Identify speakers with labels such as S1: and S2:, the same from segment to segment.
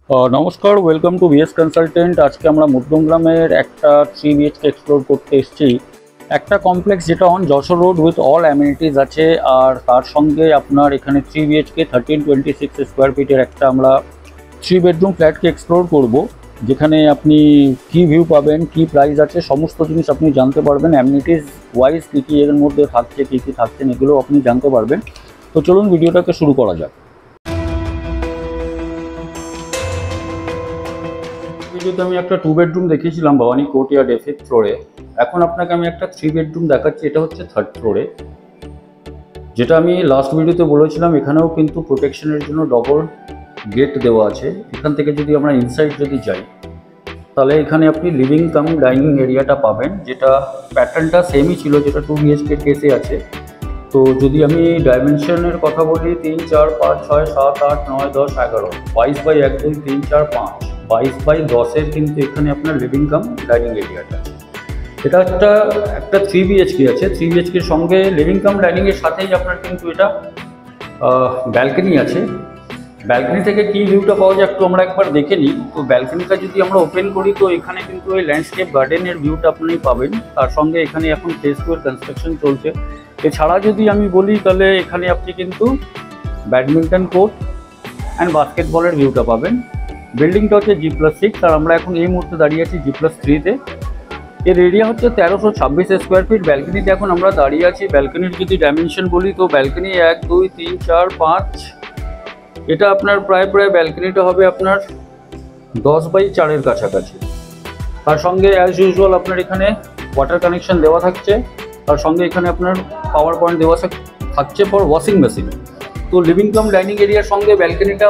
S1: নমস্কার, welcome to VS consultant. আজকে আমরা মধ্যমগ্রামের একটা 3 বিএইচকে এক্সপ্লোর করতে এসেছি। একটা কমপ্লেক্স যেটা on Jessore road with all amenities আছে, আর তার সঙ্গে আপনার এখানে 3 বিএইচকে 1326 স্কোয়ার ফিটের একটা আমরা 3 বেডরুম ফ্ল্যাটকে এক্সপ্লোর করব, যেখানে আপনি কি ভিউ পাবেন, কি প্রাইস আছে, সমস্ত জিনিস আপনি জানতে পারবেন। অ্যামিনিটিস ওয়াইজ কী কী এর মধ্যে থাকছে, কী কী থাকছে এগুলো আপনি জানতে পারবেন। তো চলুন ভিডিওটাকে শুরু করা যাক। যদি আমি একটা 2 বেডরুম দেখিয়েছিলাম ভবানী কোর্টইয়ার্ড এফ ফ্লোরে, এখন আপনাকে আমি একটা 3 বেডরুম দেখাচ্ছি। এটা হচ্ছে 3rd ফ্লোরে, যেটা আমি লাস্ট ভিডিওতে বলেছিলাম। এখানেও কিন্তু প্রোটেকশনের জন্য ডবল গেট দেওয়া আছে। এখান থেকে যদি আমরা ইনসাইড যদি যাই, তাহলে এখানে আপনি লিভিং কাম ডাইনিং এরিয়াটা পাবেন, যেটা প্যাটার্নটা সেমই ছিল যেটা 2 বিএইচকে কেসে আছে। তো যদি আমি ডাইমেনশনের কথা বলি, 3, 4, 5, 6, 7, 8, 9, 10, 11, 22/1, 2, 3, 4, 5, 22/10 কিন্তু এখানে আপনার লিভিং কাম ডাইনিং এরিয়াটা আছে। এটা একটা 3 বিএইচকে আছে। 3 বিএইচকের সঙ্গে লিভিং কাম ডাইনিংয়ের সাথেই আপনার কিন্তু এটা ব্যালকনি আছে। ব্যালকনি থেকে কি ভিউটা পাওয়া যায় একটু আমরা একবার দেখে নিই। তো ব্যালকনিটা যদি আমরা ওপেন করি, তো এখানে কিন্তু ওই ল্যান্ডস্কেপ গার্ডেনের ভিউটা আপনি পাবেন। তার সঙ্গে এখানে এখন ফেজ 2 এর কনস্ট্রাকশন চলছে। এছাড়া যদি আমি বলি, তাহলে এখানে আপনি কিন্তু ব্যাডমিন্টন কোর্ট অ্যান্ড বাস্কেটবলের ভিউটা পাবেন। বিল্ডিংটা হচ্ছে G+6, আর আমরা এখন এই মুহূর্তে দাঁড়িয়ে আছি G+3-তে। এর এরিয়া হচ্ছে 1326 স্কোয়ার ফিট। ব্যালকনিতে এখন আমরা দাঁড়িয়ে আছি। ব্যালকনির যদি ডাইমেনশন বলি, তো ব্যালকনি 1, 2, 3, 4, 5, এটা আপনার প্রায় ব্যালকনিটা হবে আপনার 10/4-এর কাছাকাছি। তার সঙ্গে অ্যাজ ইউজুয়াল আপনার এখানে ওয়াটার কানেকশন দেওয়া থাকছে। তার সঙ্গে এখানে আপনার পাওয়ার পয়েন্ট দেওয়া থাকছে ফর ওয়াশিং মেশিন। তো লিভিং কাম ডাইনিং এরিয়ার সঙ্গে ব্যালকনিটা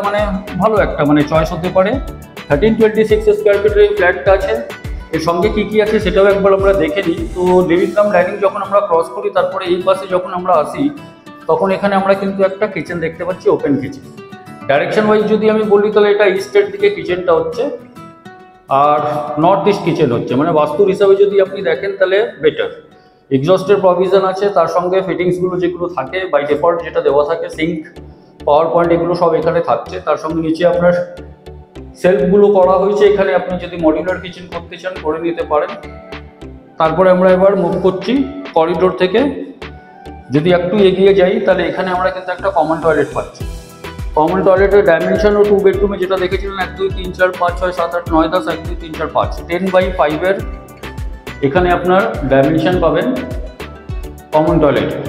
S1: ভালো একটা চয়েস হতে পারে। 1326 স্কোয়ার ফিটের এই ফ্ল্যাটটা আছে। এর সঙ্গে কী কী আছে সেটাও একবার আমরা দেখে নিই। তো লিভিং কাম ডাইনিং যখন আমরা ক্রস করি, তারপরে এই পাশে যখন আমরা আসি, তখন এখানে আমরা কিন্তু একটা কিচেন দেখতে পাচ্ছি, ওপেন কিচেন। ডাইরেকশন ওয়াইজ যদি আমি বলি, তাহলে এটা ইস্টের দিকে কিচেনটা হচ্ছে, আর নর্থ ইস্ট কিচেন হচ্ছে। বাস্তুর হিসাবে যদি আপনি দেখেন, তাহলে বেটার। এক্সস্টের প্রভিশন আছে, তার সঙ্গে ফিটিংসগুলো যেগুলো থাকে বাই ডিফল্ট যেটা দেওয়া থাকে, সিঙ্ক, পাওয়ার পয়েন্ট, এগুলো সব এখানে থাকছে। তার সঙ্গে নিচে আপনার সেলফগুলো করা হয়েছে। এখানে আপনি যদি মডিউলার কিচেন করতে চান, করে নিতে পারেন। তারপরে আমরা এবার মুভ করছি করিডোর থেকে। যদি একটু এগিয়ে যাই, তাহলে এখানে আমরা কিন্তু একটা কমন টয়লেট পাচ্ছি। কমন টয়লেটের ডাইমেনশন ও 2 বেডরুমে যেটা দেখেছিলেন 1, 2, 3, 4, 5, 6, 7, 8, 9, 10, 1, 2, 3, 4, 5, 10/5-এর এখানে আপনার ডাইমেনশন পাবেন কমন টয়লেটের।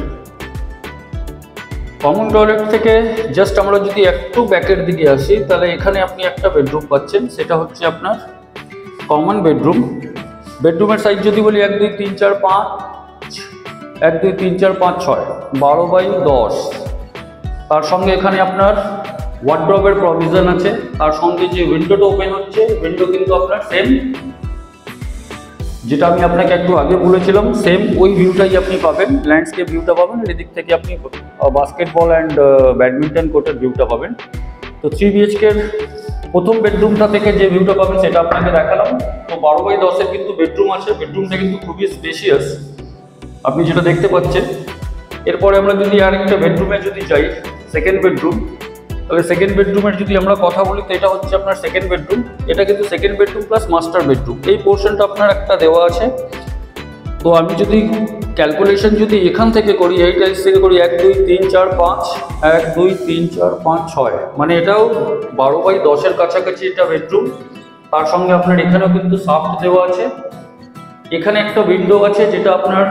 S1: কমন টয়লেট থেকে জাস্ট আমরা যদি একটু ব্যাকের দিকে আসি, তাহলে এখানে আপনি একটা বেডরুম পাচ্ছেন। সেটা হচ্ছে আপনার কমন বেডরুম। বেডরুমের সাইজ যদি বলি 1, 2, 3, 4, 5, 1, 2, 3, 4, 5, 6, 12/10। তার সঙ্গে এখানে আপনার ওয়ার্ড্রবের প্রভিশন আছে। তার সঙ্গে যে উইন্ডোটা ওপেন হচ্ছে, উইন্ডো কিন্তু আপনার সেম, যেটা আমি আপনাকে একটু আগে বলেছিলাম, সেম ওই ভিউটাই আপনি পাবেন, ল্যান্ডস্কেপ ভিউটা পাবেন। এদিক থেকে আপনি বাস্কেটবল অ্যান্ড ব্যাডমিন্টন কোর্টের ভিউটা পাবেন। তো 3 বিএইচকের প্রথম বেডরুমটা থেকে যে ভিউটা পাবেন সেটা আপনাকে দেখালাম। তো 12/10-এর কিন্তু বেডরুম আছে। বেডরুমটা কিন্তু খুবই স্পেশিয়াস, আপনি যেটা দেখতে পাচ্ছেন। এরপরে আমরা যদি আরেকটা বেডরুমে যদি যাই, সেকেন্ড বেডরুম, তাহলে সেকেন্ড বেডরুমের যদি আমরা কথা বলি, তো এটা হচ্ছে আপনার সেকেন্ড বেডরুম। এটা কিন্তু second bedroom plus master bedroom, এই পোর্শনটা আপনার একটা দেওয়া আছে। তো আমি যদি ক্যালকুলেশন যদি এখান থেকে করি, এই টাইস থেকে করি, 1, 2, 3, 4, 5, 1, 2, 3, 4, 5, 6, এটাও 12/10-এর কাছাকাছি এটা বেডরুম। তার সঙ্গে আপনার এখানেও কিন্তু সাফট দেওয়া আছে। এখানে একটা উইন্ডো আছে, যেটা আপনার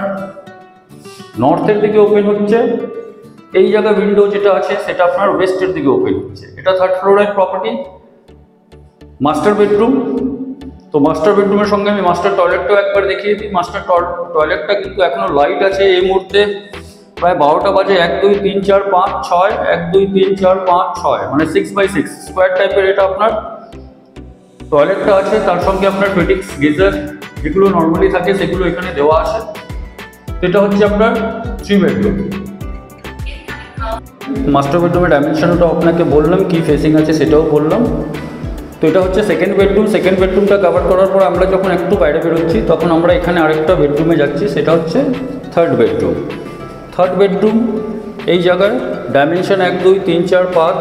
S1: নর্থের দিকে ওপেন হচ্ছে। এই জায়গায় উইন্ডো যেটা আছে, সেটা আপনার ওয়েস্টের দিকে ওপেন হচ্ছে। এটা 3rd ফ্লোরের প্রপার্টি, মাস্টার বেডরুম। তো মাস্টার বেডরুমের সঙ্গে আমি মাস্টার টয়লেটটাও একবার দেখিয়ে দিই। মাস্টার টয়লেটটা কিন্তু এখনো লাইট আছে। এই মুহূর্তে প্রায় 12টা বাজে। 1, 2, 3, 4, 5, 6, 1, 2, 3, 4, 5, 6, 6/6 স্কোয়ার টাইপের এটা আপনার টয়লেটটা আছে। তার সঙ্গে আপনার ফিটিংস, গিজার যেগুলো নর্মালি থাকে সেগুলো এখানে দেওয়া আছে। এটা হচ্ছে আপনার 3 বেডরুম। মাস্টার বেডরুমের ডাইমেনশনটাও আপনাকে বললাম, কি ফেসিং আছে সেটাও বললাম। তো এটা হচ্ছে সেকেন্ড বেডরুম। সেকেন্ড বেডরুমটা কভার করার পর আমরা যখন একটু বাইরে বেরোচ্ছি, তখন আমরা এখানে আরেকটা বেডরুমে যাচ্ছি। সেটা হচ্ছে 3rd বেডরুম। 3rd বেডরুম এই জায়গায় ডাইমেনশন 1, 2, 3, 4, 5,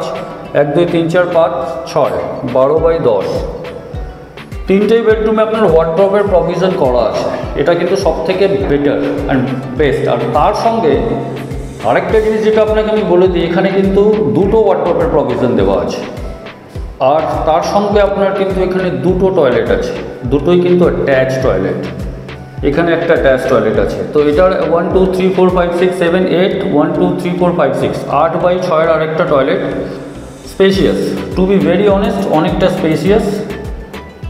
S1: 1 2 3 4 5 6 12/10। তিনটেই বেডরুমে আপনার ওয়ার্ডরোবের প্রভিশন করা আছে, এটা কিন্তু সব থেকে বেটার অ্যান্ড বেস্ট। আর তার সঙ্গে আরেকটা জিনিস যেটা আপনাকে আমি বলে দিই, এখানে কিন্তু দুটো ওয়ার্ডরোবের প্রভিশন দেওয়া আছে। আর তার সঙ্গে আপনার কিন্তু এখানে দুটো টয়লেট আছে, দুটোই কিন্তু অ্যাটাচ টয়লেট। এখানে একটা অ্যাটাচ টয়লেট আছে। তো এটার 1 2 3 4 5 6 7 8 1 2 3 4 5 6 8/6 আর একটা toilet. Spacious, to be very honest, অনেকটা স্পেশিয়াস।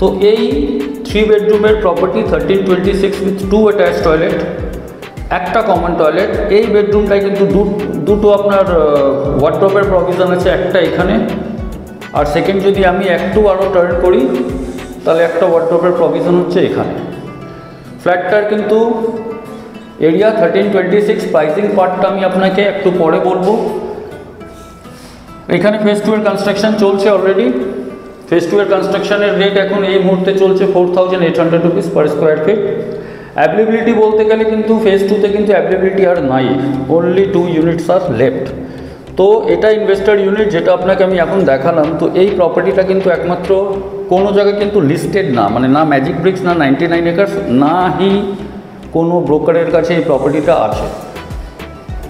S1: তো এই 3 বেডরুমের প্রপার্টি 1326 উইথ 2 অ্যাটাচ টয়লেট, একটা কমন টয়লেট। এই বেডরুমটায় কিন্তু দুটো আপনার ওয়ার্ডরোবের প্রভিশন আছে, একটা এখানে, আর সেকেন্ড যদি আমি একটু আরও টার্ন করি তাহলে একটা ওয়ার্ডরোবের প্রভিশন হচ্ছে এখানে। ফ্ল্যাটটার কিন্তু এরিয়া 1326, প্রাইসিং পার্টটা আমি আপনাকে একটু পরে বলবো। এখানে ফেজ 2 এর কনস্ট্রাকশন চলছে অলরেডি। ফেজ 2 এর কনস্ট্রাকশনের রেট এখন এই মুহূর্তে চলছে 4800 rupees per square feet. Availability বলতে গেলে কিন্তু ফেজ 2তে কিন্তু অ্যাভেলেবিলিটি আর নাই, অনলি 2 ইউনিটস আর লেফট। তো এটা ইনভেস্টার ইউনিট যেটা আপনাকে আমি এখন দেখালাম। তো এই প্রপার্টিটা কিন্তু একমাত্র কোনো জায়গায় কিন্তু লিস্টেড না, মানে না ম্যাজিক ব্রিক্স, না 99 একর্স, না হি কোনো ব্রোকারের কাছে এই প্রপার্টিটা আছে।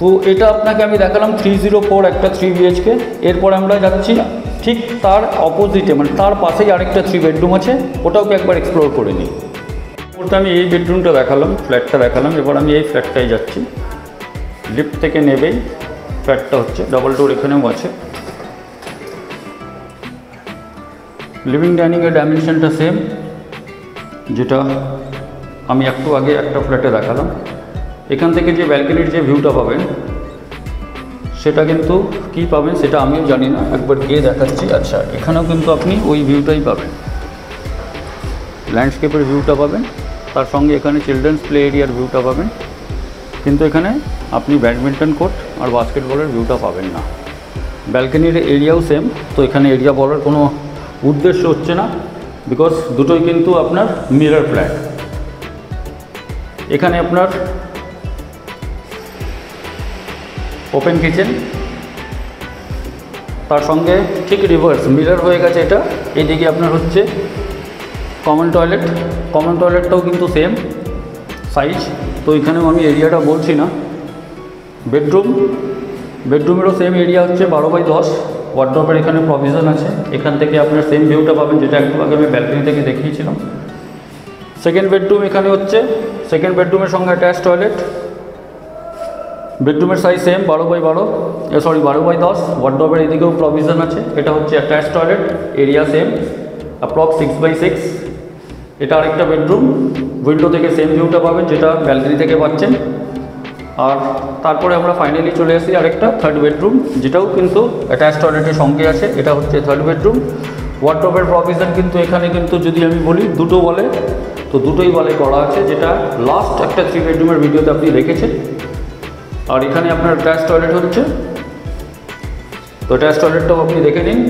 S1: তো এটা আপনাকে আমি দেখালাম 304 একটা 3 BHK। এরপর আমরা যাচ্ছি ঠিক তার অপোজিটে, মানে তার পাশেই আরেকটা 3 বেডরুম আছে, ওটাওকে একবার এক্সপ্লোর করে নিই। ওটা আমি এই বেডরুমটা দেখালাম, ফ্ল্যাটটা দেখালাম, এবার আমি এই ফ্ল্যাটটাই যাচ্ছি। লিফট থেকে নেবেই ফ্ল্যাটটা হচ্ছে, ডাবল ডোর এখানেও আছে। লিভিং ডাইনিংয়ের ডাইমেনশনটা সেম, যেটা আমি একটু আগে একটা ফ্ল্যাটে দেখালাম। এখান থেকে যে ব্যালকনির যে ভিউটা পাবেন সেটা কিন্তু কী পাবেন সেটা আমিও জানি না, একবার গিয়ে দেখাচ্ছি। আচ্ছা, এখানেও কিন্তু আপনি ওই ভিউটাই পাবেন, ল্যান্ডস্কেপের ভিউটা পাবেন, তার সঙ্গে এখানে চিলড্রেন্স প্লে এরিয়ার ভিউটা পাবেন। কিন্তু এখানে আপনি ব্যাডমিন্টন কোর্ট আর বাস্কেটবলের ভিউটা পাবেন না। ব্যালকনির এরিয়াও সেম, তো এখানে এরিয়া বলার কোনো উদ্দেশ্য হচ্ছে না, বিকজ দুটোই কিন্তু আপনার মিরর ফ্ল্যাট। এখানে আপনার ওপেন কিচেন, তার সঙ্গে ঠিক রিভার্স মিরর হয়ে গেছে এটা। এইদিকে আপনার হচ্ছে কমন টয়লেট, কমন টয়লেটটাও কিন্তু সেম সাইজ। তো এখানেও আমি এরিয়াটা বলছি না। বেডরুমেরও সেম এরিয়া হচ্ছে 12/10। ওয়ার্ডরোবের এখানে প্রভিশন আছে, এখান থেকে আপনার সেম ভিউটা পাবেন যেটা একটু আগে আমি ব্যালকনি থেকে দেখিয়েছিলাম। সেকেন্ড বেডরুম এখানে হচ্ছে, সেকেন্ড বেডরুমের সঙ্গে অ্যাটাচ টয়লেট। বেডরুমের সাইজ সেম 12/10। ওয়ার্ডরোবের এদিকেও প্রভিশন আছে, এটা হচ্ছে attach toilet, area same approx 6/6। এটা আরেকটা বেডরুম, উইন্ডো থেকে সেম ভিউটা পাবেন যেটা ব্যালকনি থেকে পাচ্ছেন। আর তারপরে আমরা ফাইনালি চলে আসি আরেকটা থার্ড বেডরুম, যেটাও কিন্তু অ্যাটাচ টয়লেটের সঙ্গে আছে। এটা হচ্ছে থার্ড বেডরুম। ওয়ার্ডরোবের প্রভিশন কিন্তু এখানে কিন্তু যদি আমি বলি দুটো বলে, তো দুটোই বলে করা আছে, যেটা লাস্ট একটা 3 বেডরুমের ভিডিওতে আপনি দেখেছেন। আর এখানে আপনার অ্যাটাচ টয়লেট হচ্ছে, তো অ্যাটাচ টয়লেটটাও আপনি দেখে নিন।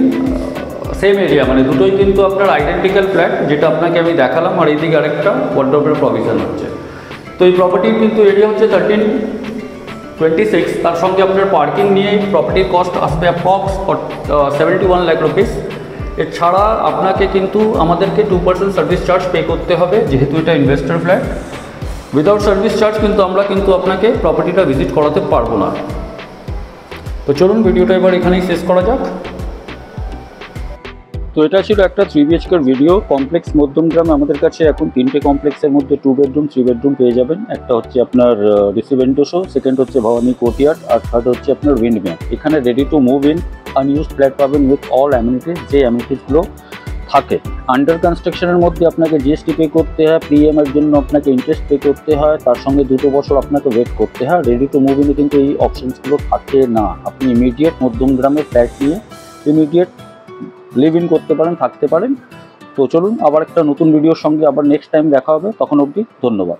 S1: সেম এরিয়া, মানে দুটোই কিন্তু আপনার আইডেন্টিক্যাল ফ্ল্যাট যেটা আপনাকে আমি দেখালাম। আর এইদিকে আরেকটা ওয়ার্ডরোবের প্রভিশন হচ্ছে। তো এই প্রপার্টির কিন্তু এরিয়া হচ্ছে 1326, তার সঙ্গে আপনার পার্কিং নিয়ে প্রপার্টির কস্ট আসবে অ্যাপ্রক্স 71 লাখ রুপিস। এছাড়া আপনাকে কিন্তু আমাদেরকে 2% সার্ভিস চার্জ পে করতে হবে, যেহেতু এটা investor flat. Without service charge কিন্তু আমরা কিন্তু আপনাকে প্রপার্টিটা ভিজিট করাতে পারবো না। তো চলুন ভিডিওটা এবার এখানেই শেষ করা যাক। তো এটা ছিল একটা 3 BHK ভিডিও। কমপ্লেক্স মধ্যমগ্রামে আমাদের কাছে এখন 3টে কমপ্লেক্সের মধ্যে 2 বেডরুম 3 বেডরুম পেয়ে যাবেন। একটা হচ্ছে আপনার রিসিভেন্টোসো, সেকেন্ড হচ্ছে ভবানী কোর্টইয়ার্ড, আর থার্ড হচ্ছে আপনার উইন্ডমিয়ার। এখানে ready to move in unused flat পাবেন উইথ অল অ্যামিনিটিস, যে অ্যামিনিটিসগুলো থাকে। আন্ডার কনস্ট্রাকশনের মধ্যে আপনাকে জিএসটি পে করতে হয়, প্রিএমের জন্য আপনাকে ইন্টারেস্ট পে করতে হয়, তার সঙ্গে 2 বছর আপনাকে ওয়েট করতে হয়। রেডি টু মুভ ইনে কিন্তু এই অপশানসগুলো থাকে না। আপনি ইমিডিয়েট মধ্যমগ্রামে ফ্ল্যাট নিয়ে ইমিডিয়েট লিভ ইন করতে পারেন, থাকতে পারেন। তো চলুন আবার একটা নতুন ভিডিওর সঙ্গে আবার নেক্সট টাইম দেখা হবে। তখন অবধি ধন্যবাদ।